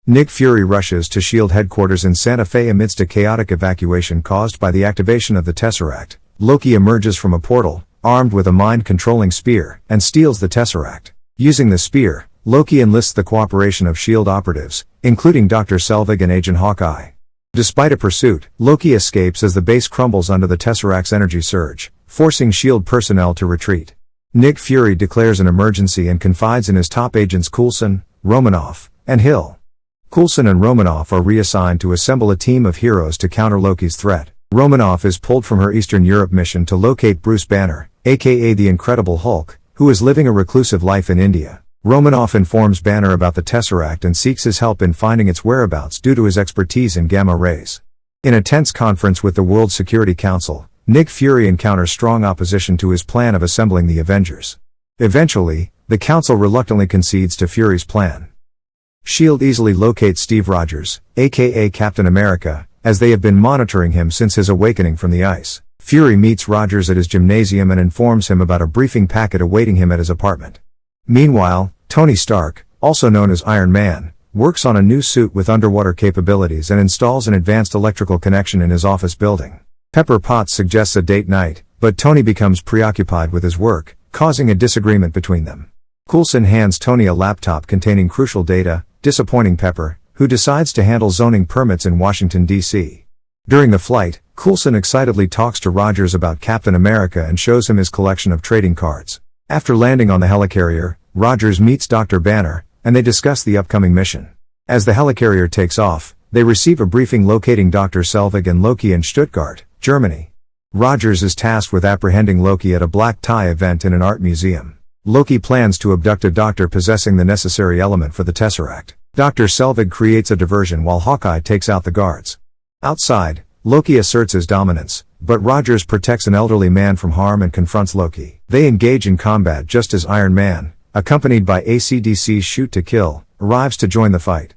Nick Fury rushes to S.H.I.E.L.D. headquarters in Santa Fe amidst a chaotic evacuation caused by the activation of the Tesseract. Loki emerges from a portal, armed with a mind-controlling spear, and steals the Tesseract. Using the spear, Loki enlists the cooperation of S.H.I.E.L.D. operatives, including Dr. Selvig and Agent Hawkeye. Despite a pursuit, Loki escapes as the base crumbles under the Tesseract's energy surge, forcing S.H.I.E.L.D. personnel to retreat. Nick Fury declares an emergency and confides in his top agents Coulson, Romanoff, and Hill. Coulson and Romanoff are reassigned to assemble a team of heroes to counter Loki's threat. Romanoff is pulled from her Eastern Europe mission to locate Bruce Banner, aka the Incredible Hulk, who is living a reclusive life in India. Romanoff informs Banner about the Tesseract and seeks his help in finding its whereabouts due to his expertise in gamma rays. In a tense conference with the World Security Council, Nick Fury encounters strong opposition to his plan of assembling the Avengers. Eventually, the Council reluctantly concedes to Fury's plan. S.H.I.E.L.D. easily locates Steve Rogers, aka Captain America, as they have been monitoring him since his awakening from the ice. Fury meets Rogers at his gymnasium and informs him about a briefing packet awaiting him at his apartment. Meanwhile, Tony Stark, also known as Iron Man, works on a new suit with underwater capabilities and installs an advanced electrical connection in his office building. Pepper Potts suggests a date night, but Tony becomes preoccupied with his work, causing a disagreement between them. Coulson hands Tony a laptop containing crucial data, disappointing Pepper, who decides to handle zoning permits in Washington, D.C. During the flight, Coulson excitedly talks to Rogers about Captain America and shows him his collection of trading cards. After landing on the helicarrier, Rogers meets Dr. Banner, and they discuss the upcoming mission. As the helicarrier takes off, they receive a briefing locating Dr. Selvig and Loki in Stuttgart, Germany. Rogers is tasked with apprehending Loki at a black tie event in an art museum. Loki plans to abduct a doctor possessing the necessary element for the Tesseract. Dr. Selvig creates a diversion while Hawkeye takes out the guards. Outside, Loki asserts his dominance, but Rogers protects an elderly man from harm and confronts Loki. They engage in combat just as Iron Man, accompanied by AC/DC's Shoot to Kill, arrives to join the fight.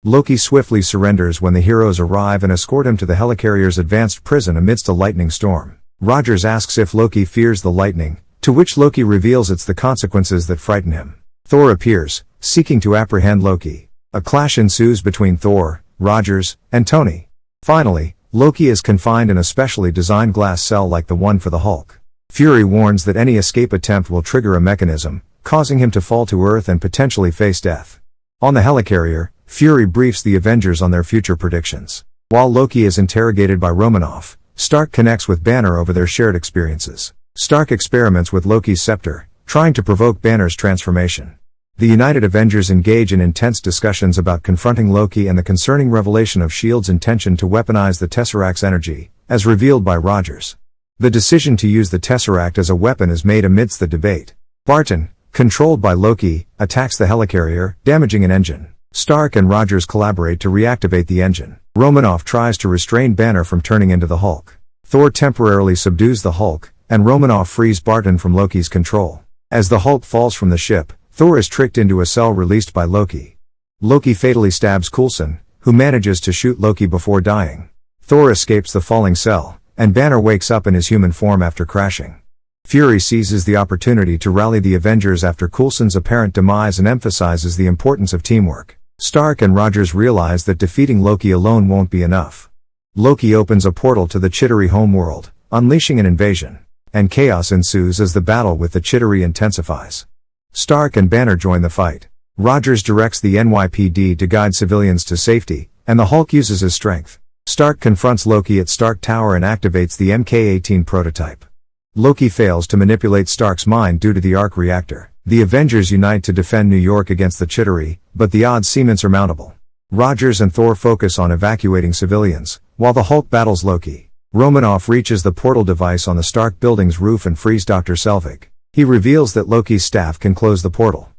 Loki swiftly surrenders when the heroes arrive and escort him to the helicarrier's advanced prison amidst a lightning storm. Rogers asks if Loki fears the lightning, to which Loki reveals it's the consequences that frighten him. Thor appears, seeking to apprehend Loki. A clash ensues between Thor, Rogers, and Tony. Finally, Loki is confined in a specially designed glass cell like the one for the Hulk. Fury warns that any escape attempt will trigger a mechanism, causing him to fall to Earth and potentially face death. On the helicarrier, Fury briefs the Avengers on their future predictions. While Loki is interrogated by Romanoff, Stark connects with Banner over their shared experiences. Stark experiments with Loki's scepter, trying to provoke Banner's transformation. The United Avengers engage in intense discussions about confronting Loki and the concerning revelation of S.H.I.E.L.D.'s intention to weaponize the Tesseract's energy, as revealed by Rogers. The decision to use the Tesseract as a weapon is made amidst the debate. Barton, controlled by Loki, attacks the helicarrier, damaging an engine. Stark and Rogers collaborate to reactivate the engine. Romanoff tries to restrain Banner from turning into the Hulk. Thor temporarily subdues the Hulk, and Romanoff frees Barton from Loki's control. As the Hulk falls from the ship, Thor is tricked into a cell released by Loki. Loki fatally stabs Coulson, who manages to shoot Loki before dying. Thor escapes the falling cell, and Banner wakes up in his human form after crashing. Fury seizes the opportunity to rally the Avengers after Coulson's apparent demise and emphasizes the importance of teamwork. Stark and Rogers realize that defeating Loki alone won't be enough. Loki opens a portal to the Chitauri homeworld, unleashing an invasion. And chaos ensues as the battle with the Chitauri intensifies. Stark and Banner join the fight. Rogers directs the NYPD to guide civilians to safety, and the Hulk uses his strength. Stark confronts Loki at Stark Tower and activates the Mk-18 prototype. Loki fails to manipulate Stark's mind due to the arc reactor. The Avengers unite to defend New York against the Chitauri, but the odds seem insurmountable. Rogers and Thor focus on evacuating civilians, while the Hulk battles Loki. Romanoff reaches the portal device on the Stark building's roof and frees Dr. Selvig. He reveals that Loki's staff can close the portal.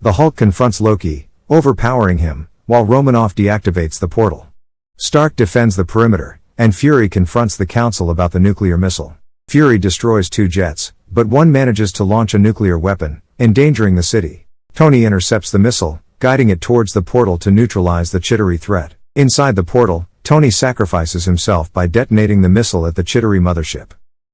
The Hulk confronts Loki, overpowering him, while Romanoff deactivates the portal. Stark defends the perimeter, and Fury confronts the Council about the nuclear missile. Fury destroys 2 jets, but one manages to launch a nuclear weapon, endangering the city. Tony intercepts the missile, guiding it towards the portal to neutralize the Chitauri threat. Inside the portal, Tony sacrifices himself by detonating the missile at the Chitauri mothership.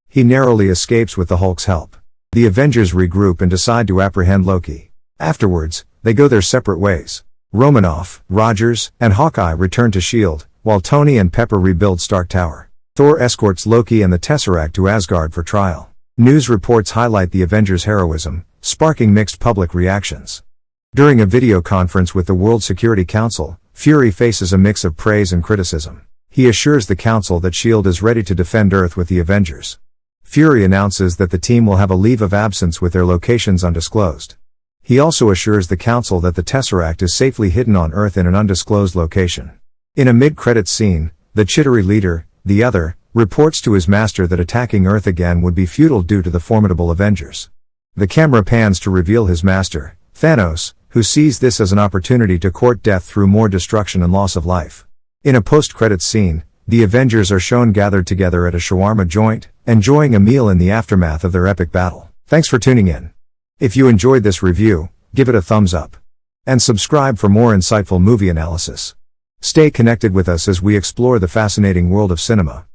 He narrowly escapes with the Hulk's help. The Avengers regroup and decide to apprehend Loki. Afterwards, they go their separate ways. Romanoff, Rogers, and Hawkeye return to S.H.I.E.L.D., while Tony and Pepper rebuild Stark Tower. Thor escorts Loki and the Tesseract to Asgard for trial. News reports highlight the Avengers' heroism, sparking mixed public reactions. During a video conference with the World Security Council, Fury faces a mix of praise and criticism. He assures the Council that S.H.I.E.L.D. is ready to defend Earth with the Avengers. Fury announces that the team will have a leave of absence with their locations undisclosed. He also assures the Council that the Tesseract is safely hidden on Earth in an undisclosed location. In a mid-credits scene, the Chitauri leader, the Other, reports to his master that attacking Earth again would be futile due to the formidable Avengers. The camera pans to reveal his master, Thanos, who sees this as an opportunity to court death through more destruction and loss of life. In a post-credits scene, the Avengers are shown gathered together at a shawarma joint, enjoying a meal in the aftermath of their epic battle. Thanks for tuning in. If you enjoyed this review, give it a thumbs up. And subscribe for more insightful movie analysis. Stay connected with us as we explore the fascinating world of cinema.